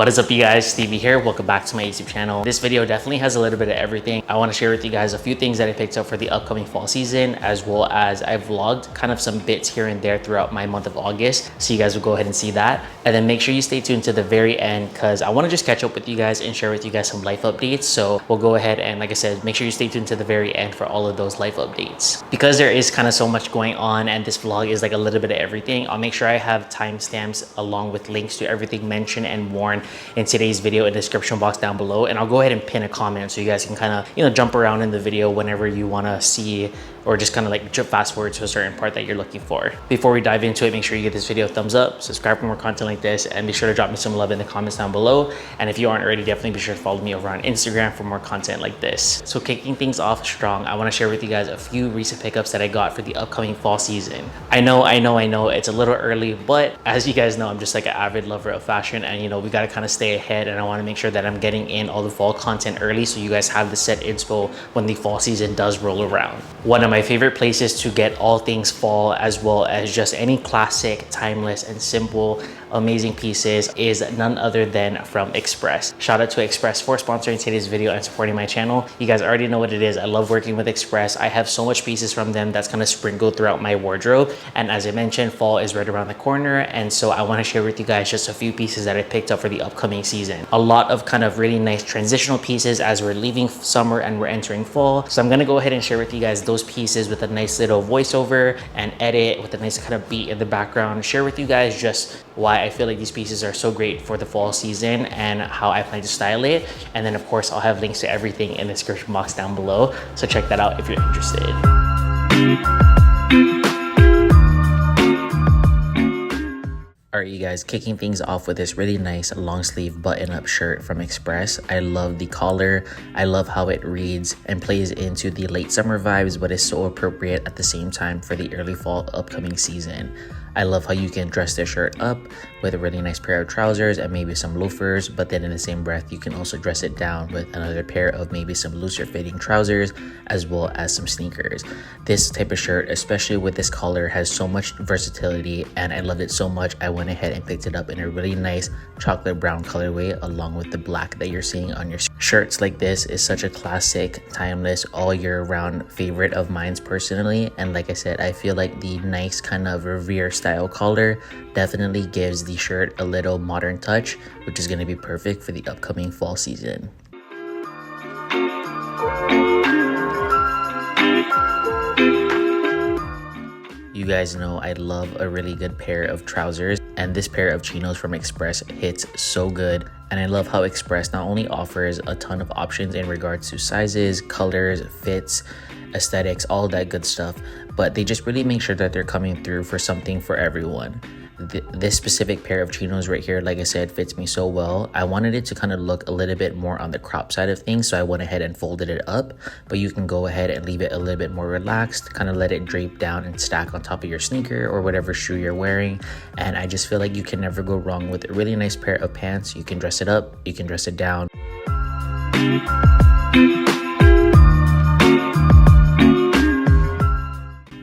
What is up, you guys? Stevie here. Welcome back to my YouTube channel. This video definitely has a little bit of everything. I want to share with you guys a few things that I picked up for the upcoming fall season, as well as I vlogged kind of some bits here and there throughout my month of August. So you guys will go ahead and see that. And then make sure you stay tuned to the very end because I want to just catch up with you guys and share with you guys some life updates. So we'll go ahead and, like I said, make sure you stay tuned to the very end for all of those life updates. Because there is kind of so much going on and this vlog is like a little bit of everything, I'll make sure I have timestamps along with links to everything mentioned and worn in today's video in the description box down below. And I'll go ahead and pin a comment so you guys can kind of, jump around in the video whenever you want to see, or just kind of like fast forward to a certain part that you're looking for. Before we dive into it, make sure you give this video a thumbs up, subscribe for more content like this, and be sure to drop me some love in the comments down below. And if you aren't already, definitely be sure to follow me over on Instagram for more content like this. So kicking things off strong, I want to share with you guys a few recent pickups that I got for the upcoming fall season. I know it's a little early, but as you guys know, I'm just like an avid lover of fashion, and we got to kind of stay ahead, and I want to make sure that I'm getting in all the fall content early so you guys have the set inspo when the fall season does roll around. One of my favorite places to get all things fall, as well as just any classic, timeless, and simple amazing pieces, is none other than from Express. Shout out to Express for sponsoring today's video and supporting my channel. You guys already know what it is. I love working with Express. I have so much pieces from them that's kind of sprinkled throughout my wardrobe, and as I mentioned, fall is right around the corner, and so I want to share with you guys just a few pieces that I picked up for the upcoming season. A lot of kind of really nice transitional pieces as we're leaving summer and we're entering fall. So I'm gonna go ahead and share with you guys those pieces with a nice little voiceover and edit with a nice kind of beat in the background. Share with you guys just why I feel like these pieces are so great for the fall season and how I plan to style it. And then of course, I'll have links to everything in the description box down below. So check that out if you're interested. Alright, you guys, kicking things off with this really nice long sleeve button up shirt from Express. I love the collar. I love how it reads and plays into the late summer vibes, but is so appropriate at the same time for the early fall upcoming season. I love how you can dress this shirt up with a really nice pair of trousers and maybe some loafers, but then in the same breath, you can also dress it down with another pair of maybe some looser fitting trousers, as well as some sneakers. This type of shirt, especially with this collar, has so much versatility, and I loved it so much, I went ahead and picked it up in a really nice chocolate brown colorway along with the black that you're seeing on your shirts. Like this is such a classic, timeless, all year round favorite of mine personally. And like I said, I feel like the nice kind of Revere style collar definitely gives the shirt a little modern touch, which is going to be perfect for the upcoming fall season. You guys know I love a really good pair of trousers, and this pair of chinos from Express hits so good. And I love how Express not only offers a ton of options in regards to sizes, colors, fits, aesthetics, all that good stuff, but they just really make sure that they're coming through for something for everyone. This specific pair of chinos right here, like I said, fits me so well. I wanted it to kind of look a little bit more on the crop side of things, so I went ahead and folded it up, but you can go ahead and leave it a little bit more relaxed, kind of let it drape down and stack on top of your sneaker or whatever shoe you're wearing. And I just feel like you can never go wrong with a really nice pair of pants. You can dress it up, you can dress it down.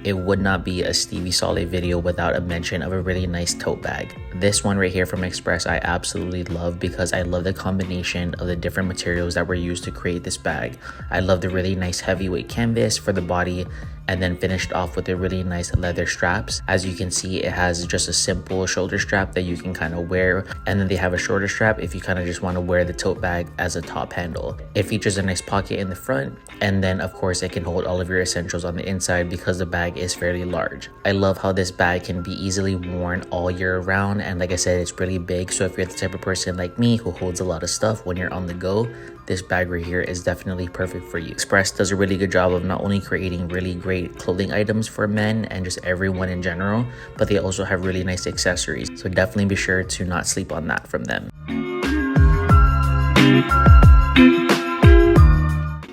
It would not be a Stevie SALLE video without a mention of a really nice tote bag. This one right here from Express I absolutely love because I love the combination of the different materials that were used to create this bag. I love the really nice heavyweight canvas for the body, and then finished off with the really nice leather straps. As you can see, it has just a simple shoulder strap that you can kind of wear, and then they have a shorter strap if you kind of just want to wear the tote bag as a top handle. It features a nice pocket in the front, and then of course it can hold all of your essentials on the inside because the bag is fairly large. I love how this bag can be easily worn all year round, and like I said, it's really big, so if you're the type of person like me who holds a lot of stuff when you're on the go, this bag right here is definitely perfect for you. Express does a really good job of not only creating really great clothing items for men and just everyone in general, but they also have really nice accessories. So definitely be sure to not sleep on that from them.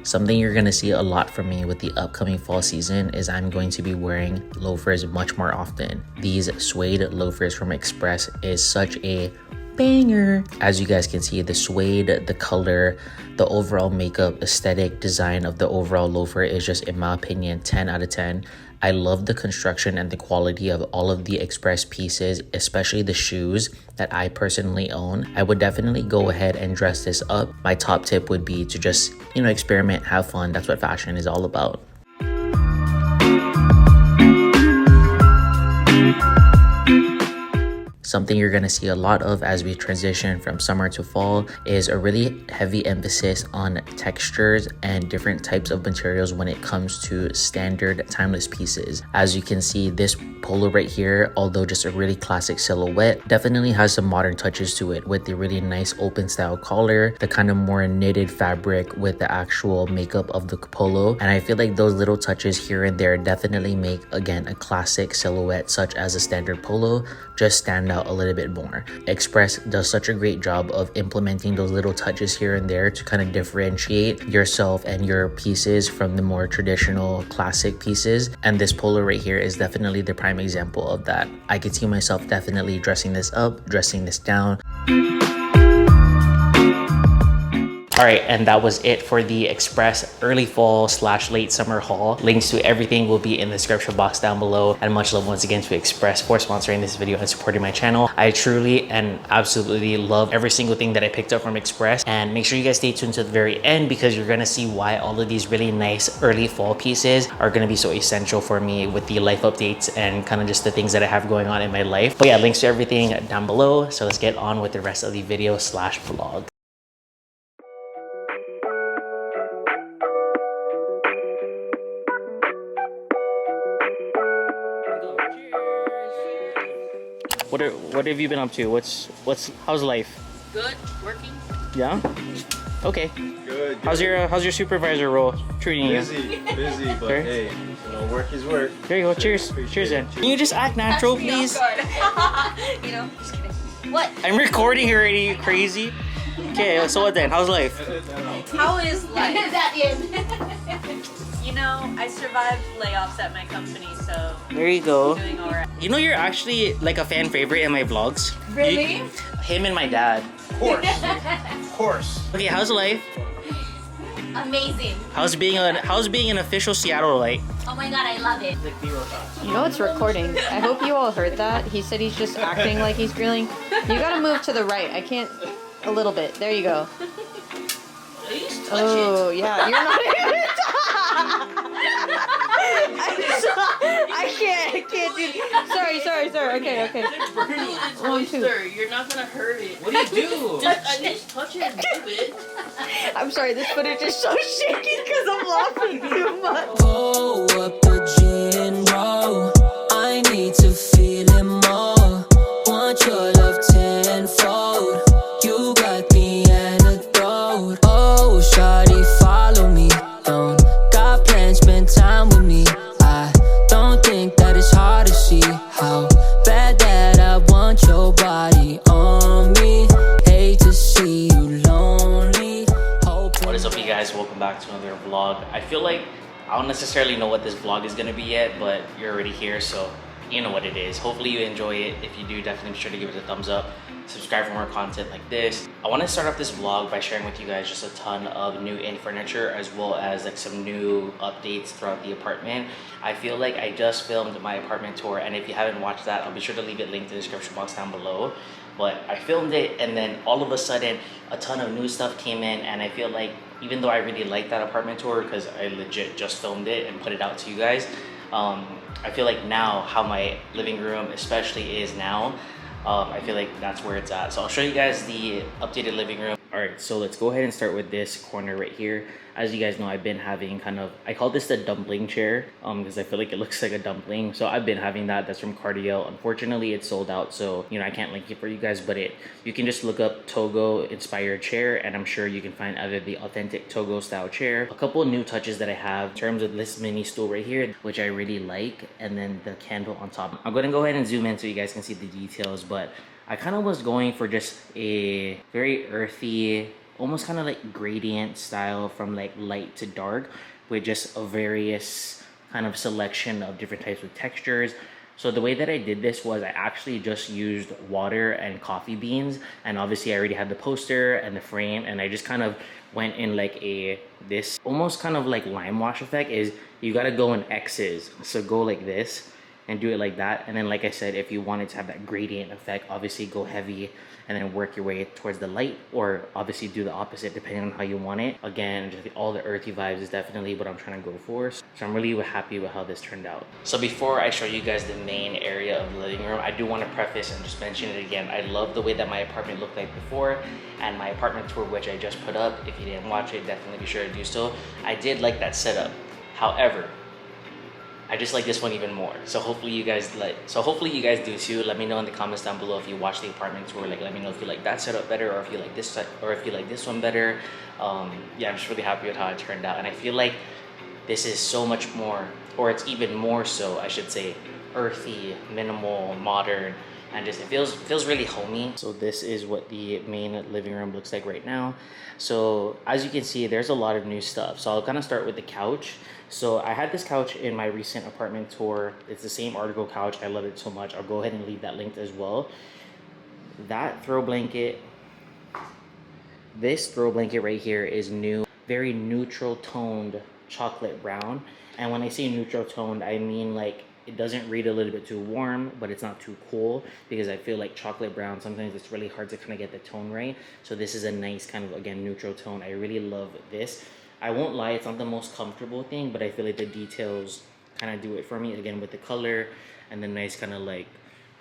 Something you're going to see a lot from me with the upcoming fall season is I'm going to be wearing loafers much more often. These suede loafers from Express is such a banger. As you guys can see, the suede, the color, the overall makeup, aesthetic, design of the overall loafer is just, in my opinion, 10 out of 10. I love the construction and the quality of all of the Express pieces, especially the shoes that I personally own. I would definitely go ahead and dress this up. My top tip would be to just, experiment, have fun. That's what fashion is all about. Something you're gonna see a lot of as we transition from summer to fall is a really heavy emphasis on textures and different types of materials when it comes to standard timeless pieces. As you can see, this polo right here, although just a really classic silhouette, definitely has some modern touches to it with the really nice open style collar, the kind of more knitted fabric with the actual makeup of the polo. And I feel like those little touches here and there definitely make, again, a classic silhouette such as a standard polo just stand out a little bit more. Express does such a great job of implementing those little touches here and there to kind of differentiate yourself and your pieces from the more traditional classic pieces. And this polo right here is definitely the prime example of that. I could see myself definitely dressing this up, dressing this down. All right, and that was it for the Express early fall / late summer haul. Links to everything will be in the description box down below. And much love once again to Express for sponsoring this video and supporting my channel. I truly and absolutely love every single thing that I picked up from Express. And make sure you guys stay tuned to the very end because you're gonna see why all of these really nice early fall pieces are gonna be so essential for me with the life updates and kind of just the things that I have going on in my life. But yeah, links to everything down below. So let's get on with the rest of the video / vlog. What have you been up to? How's life? Good, working. Yeah? Okay. Good. How's your supervisor role treating you? Busy, but Sure. hey, work is work. There you go. Cheers. Cheers then. Can you just act natural, please? Just kidding. What? I'm recording already, you crazy. Okay, so what then? How's life? How is life? That in. I survived layoffs at my company, so There you go. I'm doing alright. You're actually like a fan favorite in my vlogs. Really? Him and my dad. Of course. Okay, how's life? Amazing. How's being an official Seattleite? Oh my god, I love it. You know it's recording. I hope you all heard that. He said he's just acting like he's grilling. You gotta move to the right. I can't. A little bit. There you go. Please touch Oh, yeah. You're not even I can't do. Sorry. Okay. One, two. You're not gonna hurt it. What do you do? Just touch it and move it. I'm sorry. This footage is so shaky because I'm laughing too much. Pull up the gin, bro. I need to feel it more. Want your love tenfold. You got the antidote. Oh, shawty, follow me. Don't got plans, spend time with me. I don't think that it's hard to see how bad that I want your body on me. Hate to see you lonely. What is up, you guys? Welcome back to another vlog. I feel like I don't necessarily know what this vlog is gonna be yet, but you're already here, so you know what it is. Hopefully you enjoy it. If you do, definitely be sure to give it a thumbs up. Subscribe for more content like this. I want to start off this vlog by sharing with you guys just a ton of new in furniture as well as like some new updates throughout the apartment. I feel like I just filmed my apartment tour, and if you haven't watched that, I'll be sure to leave it linked in the description box down below. But I filmed it, and then all of a sudden a ton of new stuff came in, and I feel like even though I really like that apartment tour because I legit just filmed it and put it out to you guys, I feel like now how my living room especially is now, I feel like that's where it's at. So I'll show you guys the updated living room. All right, so let's go ahead and start with this corner right here. As you guys know, I've been having I call this the dumpling chair because I feel like it looks like a dumpling. So I've been having that. That's from Cardiel. Unfortunately, it's sold out, so I can't link it for you guys, but you can just look up Togo inspired chair, and I'm sure you can find either the authentic Togo style chair. A couple of new touches that I have in terms of this mini stool right here, which I really like, and then the candle on top. I'm gonna go ahead and zoom in so you guys can see the details, but I kind of was going for just a very earthy, almost kind of like gradient style from like light to dark with just a various kind of selection of different types of textures. So the way that I did this was I actually just used water and coffee beans, and obviously I already had the poster and the frame, and I just kind of went in like this almost kind of like lime wash effect. Is you got to go in X's, so go like this and do it like that. And then like I said, if you wanted to have that gradient effect, obviously go heavy and then work your way towards the light, or obviously do the opposite depending on how you want it. Again, just all the earthy vibes is definitely what I'm trying to go for. So I'm really happy with how this turned out. So before I show you guys the main area of the living room, I do want to preface and just mention it again. I love the way that my apartment looked like before, and my apartment tour, which I just put up. If you didn't watch it, definitely be sure to do so. I did like that setup. However, I just like this one even more. So hopefully you guys do too. Let me know in the comments down below if you watch the apartment tour. Like, let me know if you like that setup better, or if you like this set, or if you like this one better. Yeah, I'm just really happy with how it turned out, and I feel like this is so much more, or it's even more so, I should say, earthy, minimal, modern, and just it feels really homey. So this is what the main living room looks like right now. So as you can see, there's a lot of new stuff. So I'll kind of start with the couch. So I had this couch in my recent apartment tour. It's the same article couch. I love it so much. I'll go ahead and leave that linked as well. That throw blanket, this throw blanket right here is new, very neutral toned chocolate brown. And when I say neutral toned, I mean like it doesn't read a little bit too warm, but it's not too cool, because I feel like chocolate brown, sometimes it's really hard to kind of get the tone right. So this is a nice kind of, again, neutral tone. I really love this. I won't lie, it's not the most comfortable thing, but I feel like the details kind of do it for me. Again, with the color and the nice kind of like,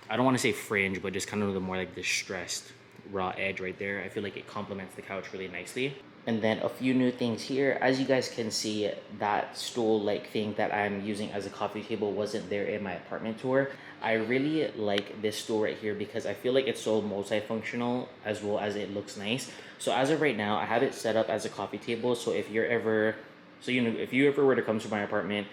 I don't want to say fringe, but just kind of the more like distressed raw edge right there. I feel like it complements the couch really nicely. And then a few new things here. As you guys can see, that stool-like thing that I'm using as a coffee table wasn't there in my apartment tour. I really like this stool right here because I feel like it's so multifunctional as well as it looks nice. So as of right now, I have it set up as a coffee table. So if you're ever, if you ever were to come to my apartment,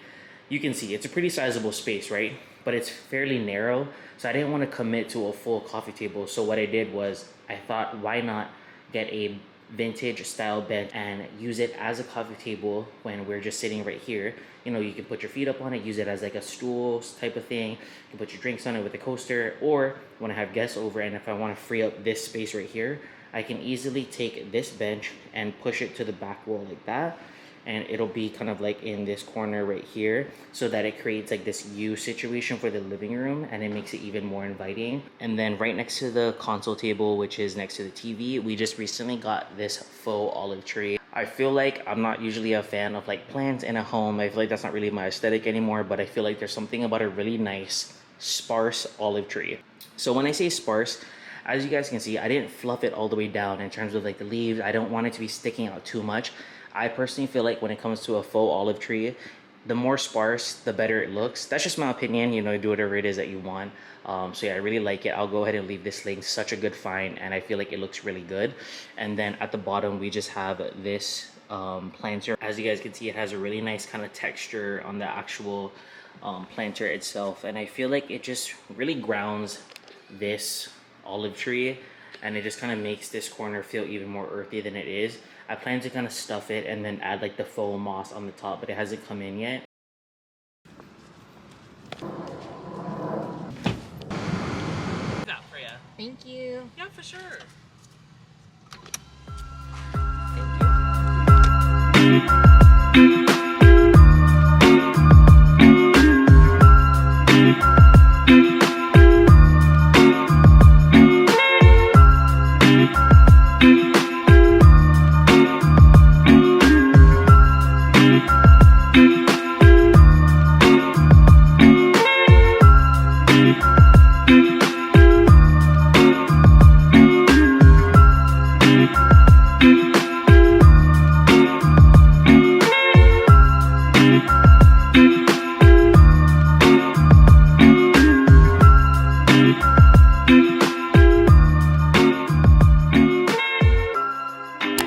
you can see it's a pretty sizable space, right? But it's fairly narrow. So I didn't want to commit to a full coffee table. So what I did was I thought, why not get a vintage style bench and use it as a coffee table when we're just sitting right here. You know, you can put your feet up on it, use it as like a stool type of thing. You can put your drinks on it with a coaster, or when I have guests over and if I want to free up this space right here, I can easily take this bench and push it to the back wall like that, and it'll be kind of like in this corner right here, so that it creates like this U situation for the living room, and it makes it even more inviting. And then right next to the console table, which is next to the TV, we just recently got this faux olive tree. I feel like I'm not usually a fan of like plants in a home. I feel like that's not really my aesthetic anymore, but I feel like there's something about a really nice sparse olive tree. So when I say sparse, as you guys can see, I didn't fluff it all the way down in terms of like the leaves. I don't want it to be sticking out too much. I personally feel like when it comes to a faux olive tree, the more sparse, the better it looks. That's just my opinion, you know, do whatever it is that you want. So yeah, I really like it. I'll go ahead and leave this link. Such a good find, and I feel like it looks really good. And then at the bottom, we just have this planter. As you guys can see, it has a really nice kind of texture on the actual planter itself. And I feel like it just really grounds this olive tree, and it just kind of makes this corner feel even more earthy than it is. I plan to kind of stuff it and then add like the faux moss on the top, but it hasn't come in yet. That for you. Thank you. Yeah, for sure.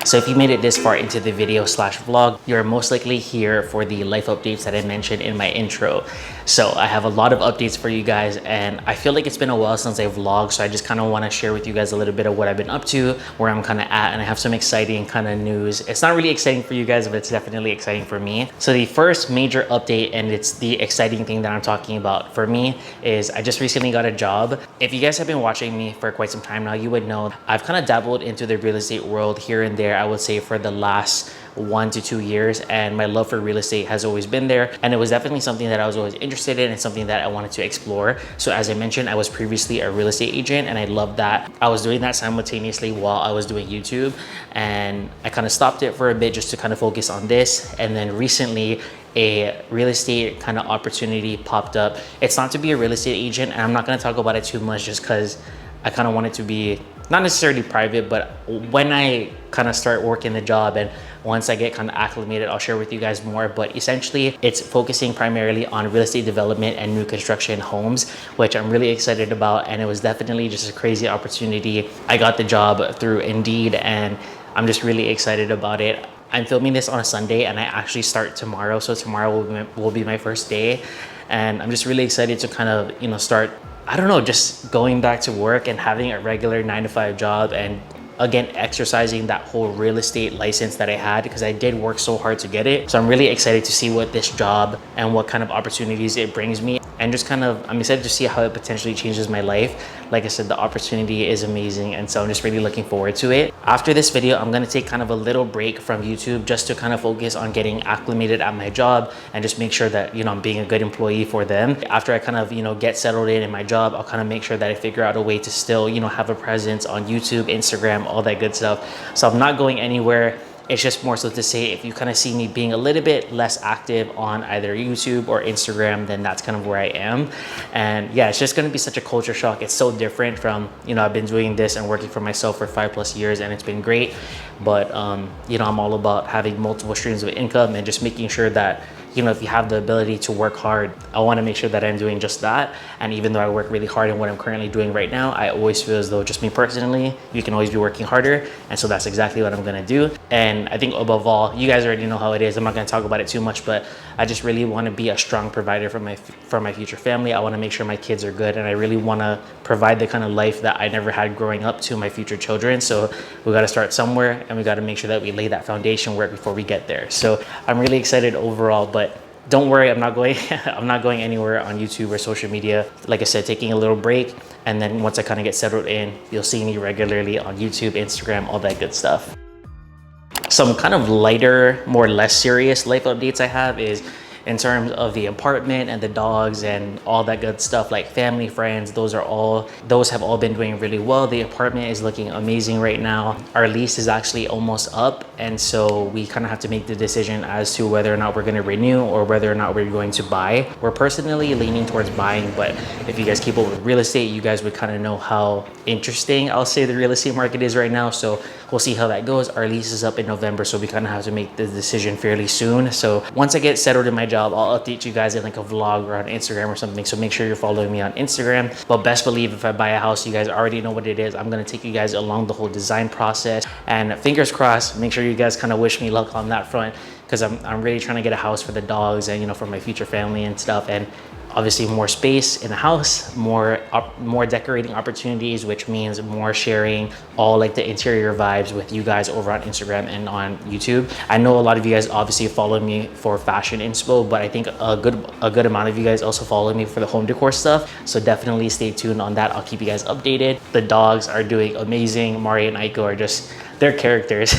So if you made it this far into the video slash vlog, you're most likely here for the life updates that I mentioned in my intro. So I have a lot of updates for you guys, and I feel like it's been a while since I vlogged, so I just kind of want to share with you guys a little bit of what I've been up to, where I'm kind of at, and I have some exciting kind of news. It's not really exciting for you guys, but it's definitely exciting for me. So the first major update, and it's the exciting thing that I'm talking about for me, is I just recently got a job. If you guys have been watching me for quite some time now, you would know I've kind of dabbled into the real estate world here and there, I would say, for the last 1 to 2 years, and my love for real estate has always been there, and it was definitely something that I was always interested in and something that I wanted to explore. So as I mentioned, I was previously a real estate agent, and I loved that. I was doing that simultaneously while I was doing YouTube, and I kind of stopped it for a bit just to kind of focus on this. And then recently a real estate kind of opportunity popped up. It's not to be a real estate agent, and I'm not going to talk about it too much just because I kind of want it to be not necessarily private, but when I kind of start working the job and once I get kind of acclimated, I'll share with you guys more. But essentially, it's focusing primarily on real estate development and new construction homes, which I'm really excited about. And it was definitely just a crazy opportunity. I got the job through Indeed, and I'm just really excited about it. I'm filming this on a Sunday, and I actually start tomorrow. So tomorrow will be my first day. And I'm just really excited to kind of, you know, start, I don't know, just going back to work and having a regular 9-to-5 job, and again, exercising that whole real estate license that I had, because I did work so hard to get it. So I'm really excited to see what this job and what kind of opportunities it brings me, and just kind of, I'm excited to see how it potentially changes my life. Like I said, the opportunity is amazing, and so I'm just really looking forward to it. After this video, I'm gonna take kind of a little break from YouTube just to kind of focus on getting acclimated at my job and just make sure that, you know, I'm being a good employee for them. After I kind of, you know, get settled in my job, I'll kind of make sure that I figure out a way to still, you know, have a presence on YouTube, Instagram, all that good stuff. So I'm not going anywhere. It's just more so to say, if you kind of see me being a little bit less active on either YouTube or Instagram, then that's kind of where I am. And yeah, it's just going to be such a culture shock. It's so different from, you know, I've been doing this and working for myself for 5+ years, and it's been great. But, you know, I'm all about having multiple streams of income and just making sure that, you know, if you have the ability to work hard, I want to make sure that I'm doing just that. And even though I work really hard in what I'm currently doing right now, I always feel as though, just me personally, you can always be working harder. And so that's exactly what I'm going to do. And I think above all, you guys already know how it is. I'm not going to talk about it too much, but I just really want to be a strong provider for my future family. I want to make sure my kids are good, and I really want to provide the kind of life that I never had growing up to my future children. So we got to start somewhere, and we got to make sure that we lay that foundation work before we get there. So I'm really excited overall, but don't worry, I'm not going I'm not going anywhere on YouTube or social media. Like I said, taking a little break, and then once I kind of get settled in, you'll see me regularly on YouTube, Instagram, all that good stuff. Some kind of lighter, more or less serious life updates I have is in terms of the apartment and the dogs and all that good stuff, like family, friends, those have all been doing really well. The apartment is looking amazing right now. Our lease is actually almost up, and so we kind of have to make the decision as to whether or not we're going to renew or whether or not we're going to buy. We're personally leaning towards buying, but if you guys keep up with real estate, you guys would kind of know how interesting, I'll say, the real estate market is right now. So we'll see how that goes. Our lease is up in November, so we kind of have to make the decision fairly soon. So once I get settled in my job, I'll update you guys in like a vlog or on Instagram or something. So make sure you're following me on Instagram. But best believe, if I buy a house, you guys already know what it is. I'm going to take you guys along the whole design process, and fingers crossed, make sure you guys kind of wish me luck on that front, because I'm really trying to get a house for the dogs and, you know, for my future family and stuff. And obviously more space in the house, more decorating opportunities, which means more sharing all like the interior vibes with you guys over on Instagram and on YouTube. I know a lot of you guys obviously follow me for fashion inspo, but I think a good amount of you guys also follow me for the home decor stuff. So definitely stay tuned on that. I'll keep you guys updated. The dogs are doing amazing. Mari and Aiko are just, they're characters.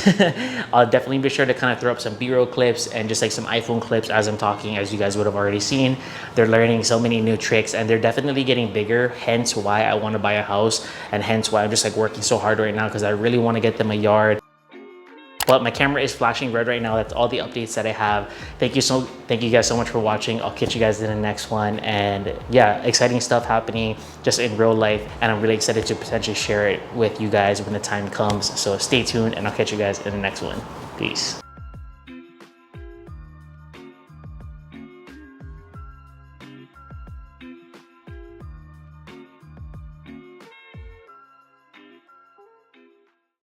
I'll definitely be sure to kind of throw up some B-roll clips and just like some iPhone clips as I'm talking, as you guys would have already seen. They're learning so many new tricks, and they're definitely getting bigger, hence why I want to buy a house, and hence why I'm just like working so hard right now, because I really want to get them a yard. But my camera is flashing red right now. That's all the updates that I have. Thank you guys so much for watching. I'll catch you guys in the next one. And yeah, exciting stuff happening just in real life, and I'm really excited to potentially share it with you guys when the time comes. So stay tuned, and I'll catch you guys in the next one. Peace.